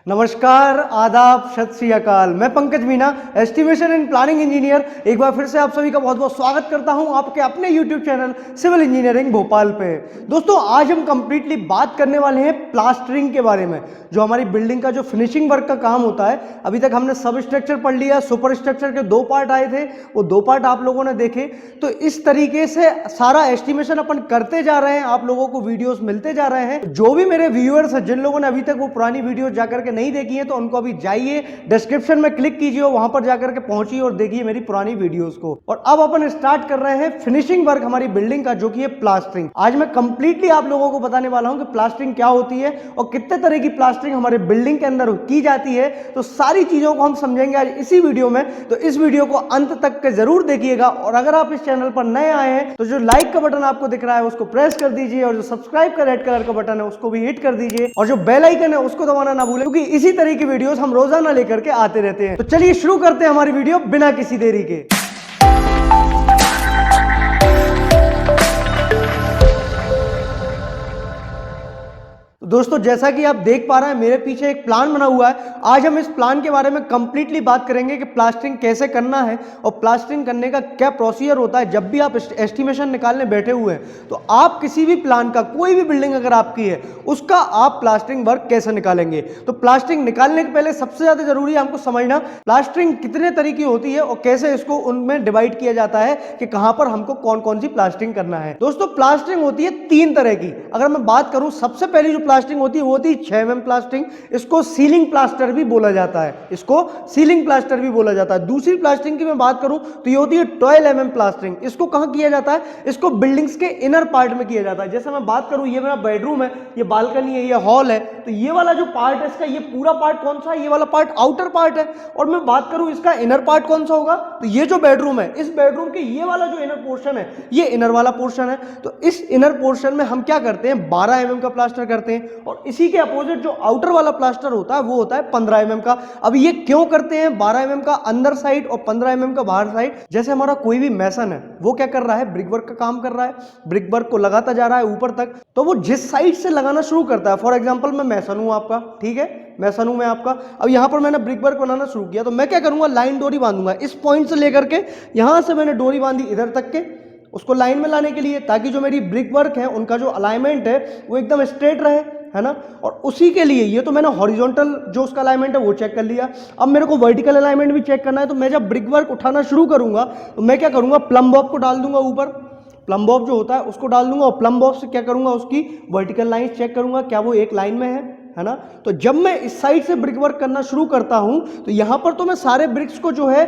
नमस्कार, आदाब, सत श्री अकाल। मैं Pankaj Meena, estimation and planning engineer, एक बार फिर से आप सभी का बहुत बहुत स्वागत करता हूं आपके अपने YouTube channel civil engineering Bhopal पे। दोस्तों, आज हम कंप्लीटली बात करने वाले हैं प्लास्टरिंग के बारे में, जो हमारी बिल्डिंग का जो फिनिशिंग वर्क का काम होता है। अभी तक हमने सब स्ट्रक्चर पढ़ लिया, सुपर स्ट्रक्चर के 2 पार्ट आए थे, वो 2 पार्ट आप लोगों ने देखे। तो इस तरीके से सारा एस्टिमेशन अपन करते जा रहे हैं, आप लोगों को वीडियोस मिलते जा रहे हैं। जो भी मेरे व्यूअर्स हैं, जिन लोगों ने अभी तक वो पुरानी वीडियो जाकर के नहीं देखी है, तो उनको अभी जाइए, डिस्क्रिप्शन में क्लिक कीजिए, वहां पर जाकर के पहुंचिए और देखिए मेरी पुरानी वीडियोस को। और अब अपन स्टार्ट कर रहे हैं फिनिशिंग वर्क हमारी बिल्डिंग का, जो कि है प्लास्टरिंग। आज मैं कंप्लीटली आप लोगों को बताने वाला हूं कि प्लास्टरिंग क्या होती है और कितने तरह की प्लास्टरिंग हमारे बिल्डिंग के अंदर की जाती है। तो सारी चीजों को हम समझेंगे आज इसी वीडियो में, तो इस वीडियो को अंत तक के जरूर देखिएगा। और अगर आप इस चैनल पर नए आए हैं तो जो लाइक का बटन आपको दिख रहा है उसको प्रेस कर दीजिए, और जो सब्सक्राइब का रेड कलर का बटन है उसको भी हिट कर दीजिए, और जो बेल आइकन है उसको दबाना ना भूलें, क्योंकि इसी तरह की वीडियोस हम रोजाना लेकर के आते रहते हैं। तो चलिए शुरू करते हैं हमारी वीडियो बिना किसी देरी के। दोस्तों, जैसा कि आप देख पा रहे हैं मेरे पीछे एक प्लान बना हुआ है। आज हम इस प्लान के बारे में कंप्लीटली बात करेंगे कि प्लास्टरिंग कैसे करना है और प्लास्टरिंग करने का क्या प्रोसीजर होता है। जब भी आप एस्टिमेशन निकालने बैठे हुए हैं तो आप किसी भी प्लान का, कोई भी बिल्डिंग अगर आपकी है, उसका आप प्लास्टरिंग वर्क कैसे निकालेंगे। तो प्लास्टरिंग निकालने के पहले सबसे ज्यादा जरूरी है हमको समझना प्लास्टरिंग कितने तरह की होती है और कैसे इसको उनमें डिवाइड किया जाता है कि कहां पर हमको कौन कौन सी प्लास्टरिंग करना है। दोस्तों, प्लास्टरिंग होती है 3 तरह की। अगर मैं बात करूं, सबसे पहली जो प्लास्टरिंग होती है वो होती है 6 mm प्लास्टरिंग। इसको सीलिंग प्लास्टर भी बोला जाता है, इसको सीलिंग प्लास्टर भी बोला जाता है। दूसरी प्लास्टरिंग की मैं बात करूं तो ये होती है 12 mm प्लास्टरिंग। इसको कहां किया जाता है? इसको बिल्डिंग्स के इनर पार्ट में किया जाता है। जैसे मैं बात करूं, ये मेरा बेडरूम है, ये बालकनी है, ये हॉल है, तो ये वाला जो पार्ट है इसका, ये पूरा पार्ट कौन सा है? ये वाला पार्ट आउटर पार्ट है। और मैं बात करूं इसका इनर पार्ट कौन सा होगा, तो ये जो बेडरूम है, इस बेडरूम के ये वाला जो इनर पोर्शन है, ये इनर वाला पोर्शन है। तो इस इनर पोर्शन में हम क्या करते हैं? 12 mm का प्लास्टर करते हैं। और इसी के अपोजिट जो आउटर वाला प्लास्टर होता है वो होता है 15 mm का। अब ये क्यों करते हैं 12 mm का अंदर साइड और 15 mm का बाहर साइड? जैसे हमारा कोई भी मैसन है, वो क्या कर रहा है? ब्रिक वर्क का काम कर रहा है, ब्रिक वर्क को लगाता जा रहा है ऊपर तक। तो वो जिस साइड से लगाना शुरू करता है, फॉर एग्जांपल मैं मैसन हूं आपका, ठीक है, मैसन हूं मैं आपका। अब यहां पर मैंने ब्रिक वर्क बनाना शुरू किया, तो मैं क्या करूंगा? लाइन डोरी बांधूंगा इस पॉइंट से लेकर के, यहां से मैंने डोरी बांधी इधर तक के, उसको लाइन में लाने के लिए, ताकि जो मेरी ब्रिक वर्क है उनका जो अलाइनमेंट है वो एकदम स्ट्रेट रहे, है ना। और उसी के लिए ये तो मैंने हॉरिजॉन्टल जो उसका अलाइनमेंट है वो चेक कर लिया। अब मेरे को वर्टिकल अलाइनमेंट भी चेक करना है। तो मैं जब ब्रिक वर्क उठाना शुरू करूंगा तो मैं क्या करूंगा? प्लम बॉब को डाल दूंगा ऊपर, प्लम बॉब जो होता है उसको डाल दूंगा, और प्लम बॉब से क्या करूंगा? उसकी वर्टिकल लाइन चेक करूंगा, क्या वो एक लाइन में है ना। तो जब मैं इस साइड से ब्रिक वर्क करना शुरू करता हूं तो यहां पर तो मैं सारे ब्रिक्स को जो है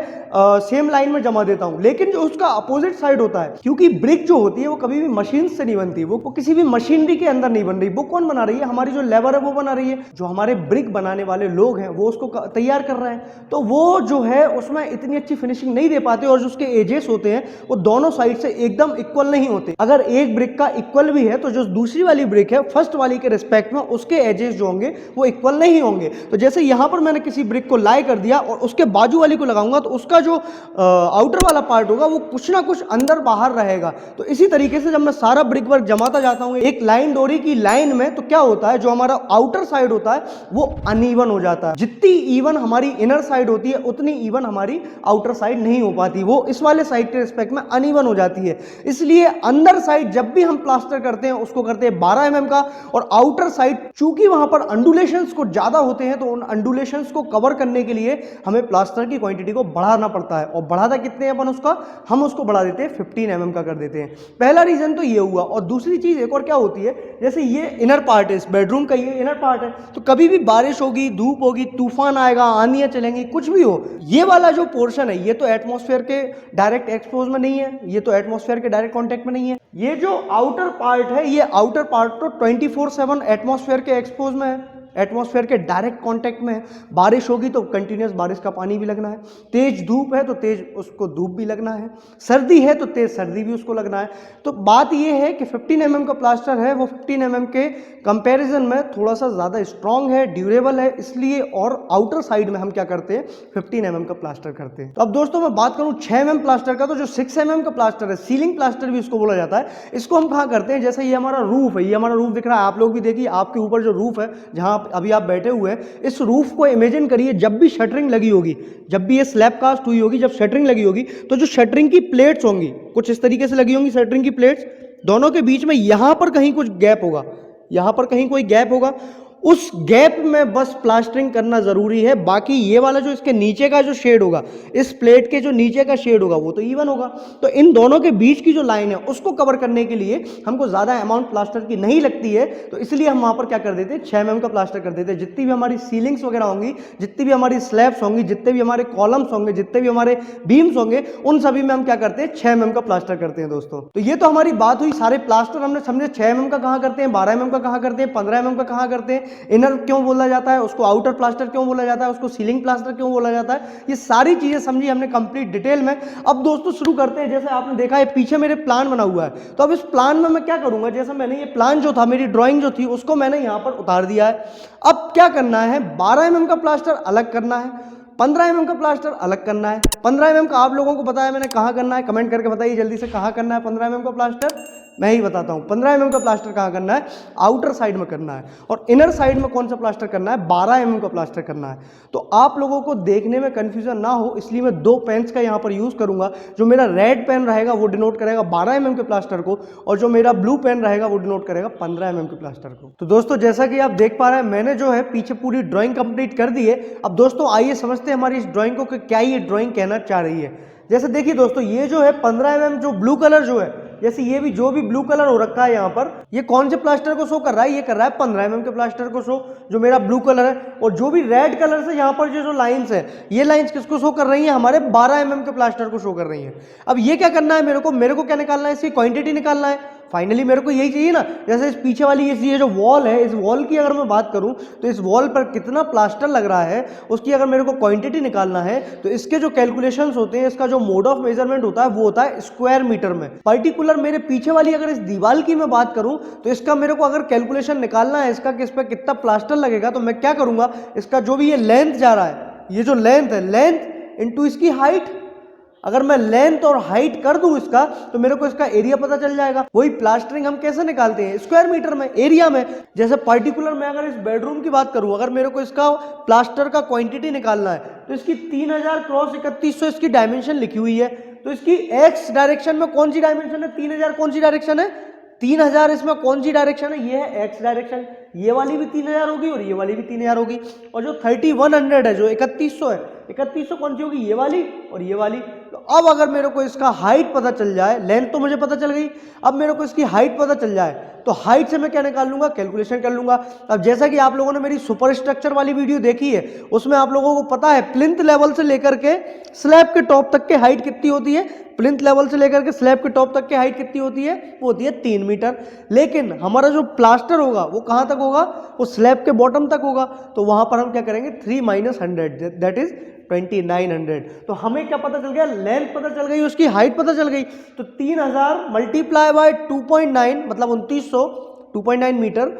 सेम लाइन में जमा देता हूं, लेकिन जो उसका अपोजिट साइड होता है, क्योंकि ब्रिक जो होती है वो कभी भी मशीन से नहीं बनती, वो किसी भी मशीनरी के अंदर नहीं बन रही। वो कौन बना रही है? हमारी जो लेबर है वो बना रही है। जो हमारे ब्रिक बनाने वाले लोग हैं वो उसको तैयार कर रहे हैं, तो वो जो है उसमें इतनी अच्छी फिनिशिंग नहीं दे पाते, और जो उसके एजेस होते हैं वो दोनों साइड से एकदम इक्वल नहीं होते। अगर एक ब्रिक का इक्वल भी है तो जो दूसरी वाली ब्रिक है फर्स्ट वाली के रिस्पेक्ट में उसके एजेस जो होंगे वो इक्वल नहीं होंगे। तो जैसे यहां पर मैंने किसी ब्रिक को लाई कर दिया और उसके बाजू वाली को लगाऊंगा, तो उसका जो आउटर वाला पार्ट होगा वो कुछ ना कुछ अंदर बाहर रहेगा। तो इसी तरीके से जब मैं सारा ब्रिक वर्क जमाता जाता हूं एक लाइन डोरी की लाइन में, तो क्या होता है? जो हमारा आउटर साइड होता है वो अनइवन हो जाता है। जितनी इवन हमारी इनर साइड होती है उतनी इवन हमारी आउटर साइड नहीं हो पाती, वो इस वाले साइड के रिस्पेक्ट में अनइवन हो जाती है। इसलिए अंदर साइड जब भी हम प्लास्टर करते हैं उसको करते हैं 12 mm का, और आउटर साइड चूंकि वहां पर अंडुलेशंस को ज्यादा होते हैं तो उन अंडुलेशंस को कवर करने के लिए हमें प्लास्टर की क्वांटिटी को बढ़ाना पड़ता है। और बढ़ाता कितने हैं अपन उसका? हम उसको बढ़ा देते हैं 15 mm का कर देते हैं। पहला रीजन तो ये हुआ। और दूसरी चीज एक और क्या होती है, जैसे ये इनर पार्ट है, इस बेडरूम का ये इनर पार्ट है, तो कभी भी बारिश होगी, धूप होगी, तूफान आएगा, आंधियां चलेंगी, कुछ भी हो, ये वाला जो पोर्शन है ये तो एटमॉस्फेयर के डायरेक्ट एक्सपोज में नहीं है, ये तो एटमॉस्फेयर के डायरेक्ट कॉन्टेक्ट में नहीं है। ये जो आउटर पार्ट है, ये आउटर पार्ट तो 24/7 एटमॉस्फेयर के एक्सपोज में है, एटमॉस्फेयर के डायरेक्ट कांटेक्ट में है। बारिश होगी तो कंटिन्यूस बारिश का पानी भी लगना है, तेज धूप है तो तेज उसको धूप भी लगना है, सर्दी है तो तेज सर्दी भी उसको लगना है। तो बात यह है कि 15 mm का प्लास्टर है वो 15 mm के कंपैरिजन में थोड़ा सा ज़्यादा स्ट्रॉन्ग है, ड्यूरेबल है, इसलिए और आउटर साइड में हम क्या करते हैं 15 mm का प्लास्टर करते हैं। तो अब दोस्तों मैं बात करूं 6 mm प्लास्टर का, तो जो 6 mm का प्लास्टर है, सीलिंग प्लास्टर भी इसको बोला जाता है, इसको हम कहाँ करते हैं? जैसे ये हमारा रूफ है, ये हमारा रूफ दिख रहा है, आप लोग भी देखिए आपके ऊपर जो रूफ है जहाँ जहां अभी आप बैठे हुए हैं, इस रूफ को इमेजिन करिए जब भी शटरिंग लगी होगी, जब भी ये स्लैब कास्ट हुई होगी, जब शटरिंग लगी होगी, तो जो शटरिंग की प्लेट्स होंगी कुछ इस तरीके से लगी होंगी। शटरिंग की प्लेट्स दोनों के बीच में यहां पर कहीं कुछ गैप होगा, यहां पर कहीं कोई गैप होगा, उस गैप में बस प्लास्टरिंग करना जरूरी है। बाकी ये वाला जो इसके नीचे का जो शेड होगा, इस प्लेट के जो नीचे का शेड होगा वो तो इवन होगा। तो इन दोनों के बीच की जो लाइन है उसको कवर करने के लिए हमको ज्यादा अमाउंट प्लास्टर की नहीं लगती है, तो इसलिए हम वहां पर क्या कर देते हैं, 6 mm का प्लास्टर कर देते हैं। जितनी भी हमारी सीलिंग्स वगैरह होंगी, जितनी भी हमारी स्लैब्स होंगी, जितने भी हमारे कॉलम्स होंगे, जितने भी हमारे बीम्स होंगे, उन सभी में हम क्या करते हैं, 6 mm का प्लास्टर करते हैं दोस्तों। तो ये तो हमारी बात हुई सारे प्लास्टर हमने समझे 6 mm का कहां करते हैं, 12 mm का कहां करते हैं, 15 mm का कहां करते हैं, इनर क्यों बोला जाता है उसको, आउटर प्लास्टर क्यों बोला जाता है उसको, सीलिंग प्लास्टर क्यों बोला जाता है, ये सारी चीजें समझी हमने कंप्लीट डिटेल में। अब दोस्तों शुरू करते हैं। जैसे आपने देखा है पीछे मेरे प्लान बना हुआ है, तो अब इस प्लान में मैं क्या करूंगा, जैसे मैंने ये प्लान जो था, मेरी ड्राइंग जो थी उसको मैंने यहां पर उतार दिया है। अब क्या करना है, 12 mm का प्लास्टर अलग करना है, 15 mm का प्लास्टर अलग करना है। 15 mm का आप लोगों को बताया मैंने कहां करना है, कमेंट करके बताइए जल्दी से कहां करना है 15 mm का प्लास्टर। मैं ही बताता हूं 15 mm का प्लास्टर कहां करना है, आउटर साइड में करना है। और इनर साइड में कौन सा प्लास्टर करना है, 12 mm का प्लास्टर करना है। तो आप लोगों को देखने में कंफ्यूजन ना हो इसलिए मैं दो पेन्स का यहां पर यूज करूंगा। जो मेरा रेड पेन रहेगा वो डिनोट करेगा 12 mm के प्लास्टर को, और जो मेरा ब्लू पेन रहेगा वो डिनोट करेगा 15 mm के प्लास्टर को। तो दोस्तों जैसा कि आप देख पा रहे हैं मैंने जो है पीछे पूरी ड्राइंग कंप्लीट कर दी है। अब दोस्तों आइए समझते हैं हमारी इस ड्राइंग को कि क्या ये ड्राइंग कहना चाह रही है। जैसे देखिए दोस्तों, ये जो है 15 mm जो ब्लू कलर जो है, जैसे ये भी जो भी ब्लू कलर हो रखा है यहाँ पर, ये कौन से प्लास्टर को शो कर रहा है, ये कर रहा है 15 mm के प्लास्टर को शो, जो मेरा ब्लू कलर है। और जो भी रेड कलर से यहाँ पर जो लाइंस है, ये लाइंस किसको शो कर रही है, हमारे 12 mm के प्लास्टर को शो कर रही है। अब ये क्या करना है, मेरे को क्या निकालना है, इसकी क्वांटिटी निकालना है। फाइनली मेरे को यही चाहिए ना। जैसे इस पीछे वाली ये जो वॉल है, इस वॉल की अगर मैं बात करूं तो इस वॉल पर कितना प्लास्टर लग रहा है उसकी अगर मेरे को क्वांटिटी निकालना है, तो इसके जो कैलकुलेशंस होते हैं, इसका जो मोड ऑफ मेजरमेंट होता है वो होता है स्क्वायर मीटर में। पर्टिकुलर मेरे पीछे वाली अगर इस दीवार की मैं बात करूं तो इसका मेरे को अगर कैलकुलेशन निकालना है इसका कि इस पर कितना प्लास्टर लगेगा, तो मैं क्या करूंगा, इसका जो भी ये लेंथ जा रहा है, ये जो लेंथ है, लेंथ इंटू इसकी हाइट, अगर मैं लेंथ और हाइट कर दूं इसका, तो मेरे को इसका एरिया पता चल जाएगा। वही प्लास्टरिंग हम कैसे निकालते हैं, स्क्वायर मीटर में, एरिया में। जैसे पर्टिकुलर मैं अगर इस बेडरूम की बात करूं, अगर मेरे को इसका प्लास्टर का क्वांटिटी निकालना है, तो इसकी 3000 क्रॉस 3100 इसकी डायमेंशन लिखी हुई है। तो इसकी एक्स डायरेक्शन में कौन सी डायमेंशन है, 3000 कौन सी डायरेक्शन है, 3000 इसमें कौन सी डायरेक्शन है, ये है एक्स डायरेक्शन। ये वाली भी 3000 होगी और ये वाली भी 3000 होगी। और जो 3100 है, जो 3100 है, 3100 कौन सी होगी, ये वाली और ये वाली। तो अब अगर मेरे को इसका हाइट पता चल जाए, लेंथ तो मुझे पता चल गई, अब मेरे को इसकी हाइट पता चल जाए, तो हाइट से मैं क्या निकाल लूंगा, कैलकुलेशन कर लूंगा। अब जैसा कि आप लोगों ने मेरी सुपर स्ट्रक्चर वाली वीडियो देखी है, उसमें आप लोगों को पता है प्लिंथ लेवल से लेकर के स्लैब के टॉप तक के हाइट कितनी होती है, प्लिंथ लेवल से लेकर के स्लैब के टॉप तक की हाइट कितनी होती है, वो होती है 3 मीटर। लेकिन हमारा जो प्लास्टर होगा वो कहां तक होगा, वो स्लैब के बॉटम तक होगा। तो वहां पर हम क्या करेंगे, 3 - 100 दैट इज 2900। तो हमें क्या पता चल गया, लेंथ पता चल गई, उसकी हाइट पता चल गई। तो 3000 मल्टीप्लाई बाय 2.9 मतलब 2900, 2.9 मीटर।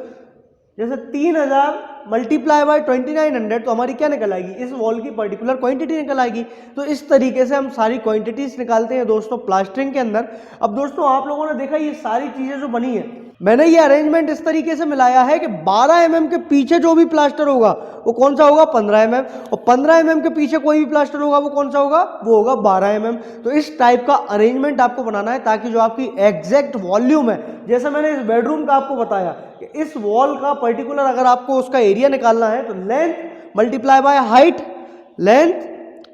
जैसे 3000 मल्टीप्लाई बाय 2900, तो हमारी क्या निकल आएगी, इस वॉल की पर्टिकुलर क्वांटिटी निकल आएगी। तो इस तरीके से हम सारी क्वांटिटीज निकालते हैं दोस्तों प्लास्टरिंग के अंदर। अब दोस्तों आप लोगों ने देखा ये सारी चीजें जो बनी है, मैंने ये अरेंजमेंट इस तरीके से मिलाया है कि 12 mm के पीछे जो भी प्लास्टर होगा वो कौन सा होगा, 15 mm, और 15 mm के पीछे कोई भी प्लास्टर होगा वो कौन सा होगा, वो होगा 12 mm। तो इस टाइप का अरेंजमेंट आपको बनाना है ताकि जो आपकी एग्जैक्ट वॉल्यूम है, जैसे मैंने इस बेडरूम का आपको बताया कि इस वॉल का पर्टिकुलर अगर आपको उसका एरिया निकालना है तो length multiply by height, length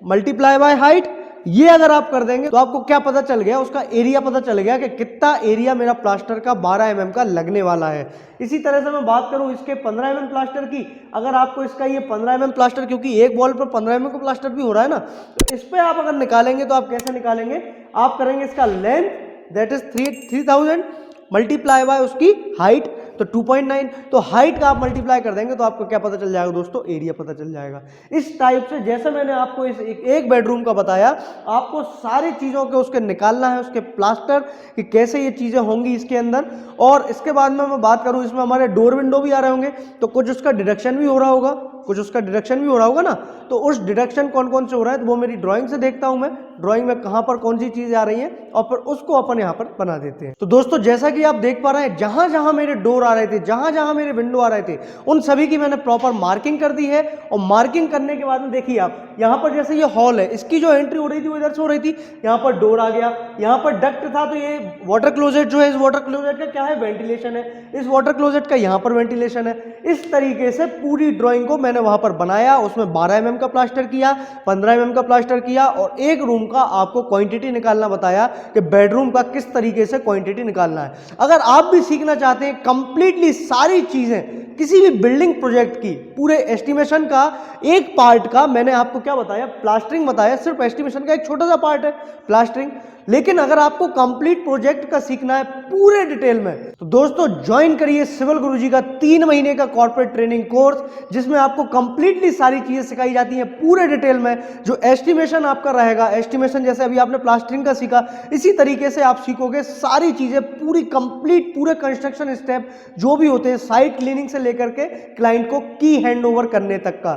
multiply by height, ये अगर आप कर देंगे तो आपको क्या पता चल गया, उसका एरिया पता चल गया कि कितना एरिया मेरा प्लास्टर का 12 mm का लगने वाला है। इसी तरह से मैं बात करूं इसके 15 mm प्लास्टर की, अगर आपको इसका ये 15 mm प्लास्टर, क्योंकि एक वॉल पर 15 mm का प्लास्टर भी हो रहा है ना, तो इस पे आप अगर निकालेंगे तो आप कैसे निकालेंगे, आप करेंगे इसका length that is 3000 multiply by उसकी हाइट, तो 2.9। तो हाइट का आप मल्टीप्लाई कर देंगे तो आपको क्या पता चल जाएगा दोस्तों, एरिया पता चल जाएगा। इस टाइप से जैसे मैंने आपको इस एक बेडरूम का बताया, आपको सारी चीज़ों के उसके निकालना है, उसके प्लास्टर कि कैसे ये चीज़ें होंगी इसके अंदर। और इसके बाद में मैं बात करूं, इसमें हमारे डोर विंडो भी आ रहे होंगे, तो कुछ उसका डिडक्शन भी हो रहा होगा, कुछ उसका डिडक्शन भी हो रहा होगा ना। तो उस डिडक्शन कौन कौन से हो रहा है, तो वो मेरी ड्राइंग से देखता हूं मैं, ड्राइंग में कहां पर कौन सी चीज़ें आ रही हैं, और फिर उसको अपन यहाँ पर बना देते हैं। तो दोस्तों जैसा कि आप देख पा रहे हैं, जहां जहां मेरे डोर आ रहे थे, जहां जहां मेरे विंडो आ रहे थे, उन सभी की मैंने प्रॉपर मार्किंग कर दी है। और मार्किंग करने के बाद में देखिए आप यहां पर जैसे ये हॉल है, इसकी जो एंट्री हो रही थी वो इधर से हो रही थी, यहां पर डोर आ गया, यहां पर डक्ट था, तो ये वाटर क्लोजेट जो है, इस वाटर क्लोजेट का क्या है, वेंटिलेशन है, इस वाटर क्लोजेट का यहां पर वेंटिलेशन है। इस तरीके से पूरी ड्राइंग को मैंने वहां पर बनाया, उसमें 12 mm का प्लास्टर किया, 15 mm का प्लास्टर किया, और एक रूम का आपको क्वांटिटी निकालना बताया कि बेडरूम का किस तरीके से क्वांटिटी निकालना है। अगर आप भी सीखना चाहते हैं कंप्लीटली सारी चीजें किसी भी बिल्डिंग प्रोजेक्ट की, पूरे एस्टिमेशन का एक पार्ट का, मैंने आपको क्या बताया, प्लास्टरिंग बताया, सिर्फ एस्टिमेशन का एक छोटा सा पार्ट है प्लास्टरिंग। लेकिन अगर आपको कंप्लीट प्रोजेक्ट का सीखना है पूरे डिटेल में, तो दोस्तों ज्वाइन करिए सिविल गुरुजी का 3 महीने का कॉर्पोरेट ट्रेनिंग कोर्स, जिसमें आपको कंप्लीटली सारी चीजें सिखाई जाती हैं पूरे डिटेल में। जो एस्टिमेशन आपका रहेगा, एस्टिमेशन जैसे अभी आपने प्लास्टरिंग का सीखा, इसी तरीके से आप सीखोगे सारी चीजें पूरी कंप्लीट, पूरे कंस्ट्रक्शन स्टेप जो भी होते हैं, साइट क्लीनिंग से लेकर के क्लाइंट को की हैंडओवर करने तक का,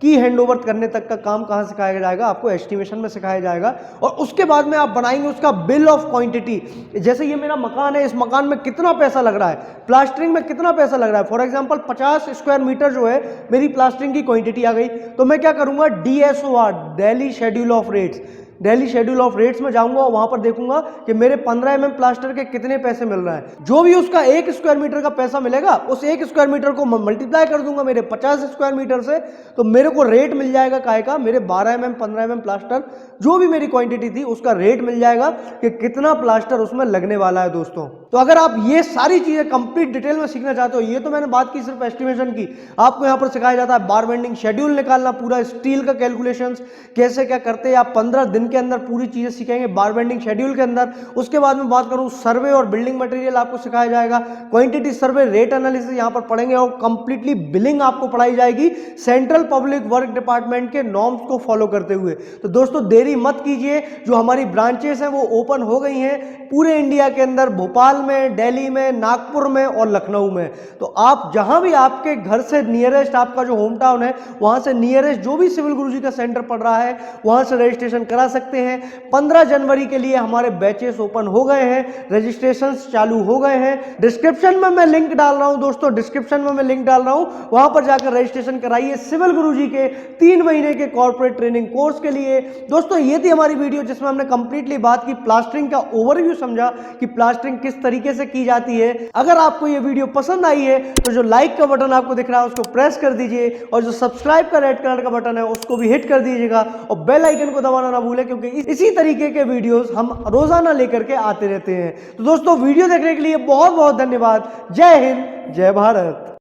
की हैंडओवर करने तक का काम कहां सिखाया जाएगा, आपको एस्टिमेशन में सिखाया जाएगा। और उसके बाद में आप बनाएंगे उसका बिल ऑफ क्वांटिटी। जैसे ये मेरा मकान है, इस मकान में कितना पैसा लग रहा है, प्लास्टरिंग में कितना पैसा लग रहा है, फॉर एग्जांपल 50 स्क्वायर मीटर जो है मेरी प्लास्टरिंग की क्वांटिटी आ गई, तो मैं क्या करूंगा, DSOR, Delhi schedule of rates, Delhi schedule of rates में जाऊंगा और वहां पर देखूंगा कि मेरे 15 mm प्लास्टर के कितने पैसे मिल रहे हैं। जो भी उसका 1 स्क्वायर मीटर का पैसा मिलेगा, उस 1 स्क्वायर मीटर को मल्टीप्लाई कर दूंगा मेरे 50 स्क्वायर मीटर से, तो मेरे को रेट मिल जाएगा काय का, मेरे 12 mm 15 mm प्लास्टर जो भी मेरी क्वांटिटी थी उसका रेट मिल जाएगा कि कितना प्लास्टर उसमें लगने वाला है दोस्तों। तो अगर आप ये सारी चीजें कंप्लीट डिटेल में सीखना चाहते हो, ये तो मैंने बात की सिर्फ एस्टिमेशन की, आपको यहाँ पर सिखाया जाता है बार बेंडिंग शेड्यूल निकालना, पूरा स्टील का कैलकुलेशंस कैसे क्या करते हैं, आप 15 दिन के अंदर पूरी चीजें सीखेंगे बार बेंडिंग शेड्यूल के अंदर। उसके बाद में बात करूं सर्वे और बिल्डिंग मटेरियल आपको सिखाया जाएगा, क्वांटिटी सर्वे, रेट एनालिसिस यहाँ पर पढ़ेंगे, और कंप्लीटली बिलिंग आपको पढ़ाई जाएगी सेंट्रल पब्लिक वर्क डिपार्टमेंट के नॉर्म्स को फॉलो करते हुए। तो दोस्तों देरी मत कीजिए, जो हमारी ब्रांचेस हैं वो ओपन हो गई हैं पूरे इंडिया के अंदर, भोपाल में, दिल्ली में, नागपुर में और लखनऊ में। तो आप जहां भी आपके घर से नियरेस्ट आपका जो होम टाउन है, वहां से नियरेस्ट जो भी सिविल गुरुजी का सेंटर पड़ रहा है, वहां से रजिस्ट्रेशन करा सकते हैं। 15 जनवरी के लिए हमारे बैचेस ओपन हो गए हैं, रजिस्ट्रेशंस चालू हो गए हैं। डिस्क्रिप्शन में मैं लिंक डाल रहा हूं दोस्तों, डिस्क्रिप्शन में मैं लिंक डाल रहा हूं, वहां पर जाकर रजिस्ट्रेशन कराइए सिविल गुरुजी के 3 महीने के कॉर्पोरेट ट्रेनिंग कोर्स के लिए। दोस्तों ये थी हमारी वीडियो जिसमें हमने कंप्लीटली बात की, प्लास्टरिंग का ओवरव्यू समझा कि प्लास्टरिंग किस तरीके से की जाती है। अगर आपको ये वीडियो पसंद आई है तो जो लाइक का बटन आपको दिख रहा है उसको प्रेस कर दीजिए, और जो सब्सक्राइब का रेड कलर का बटन है उसको भी हिट कर दीजिएगा, और बेल आइकन को दबाना ना भूलें, क्योंकि इसी तरीके के वीडियोस हम रोजाना लेकर के आते रहते हैं। तो दोस्तों वीडियो देखने के लिए बहुत बहुत धन्यवाद। जय हिंद, जय भारत।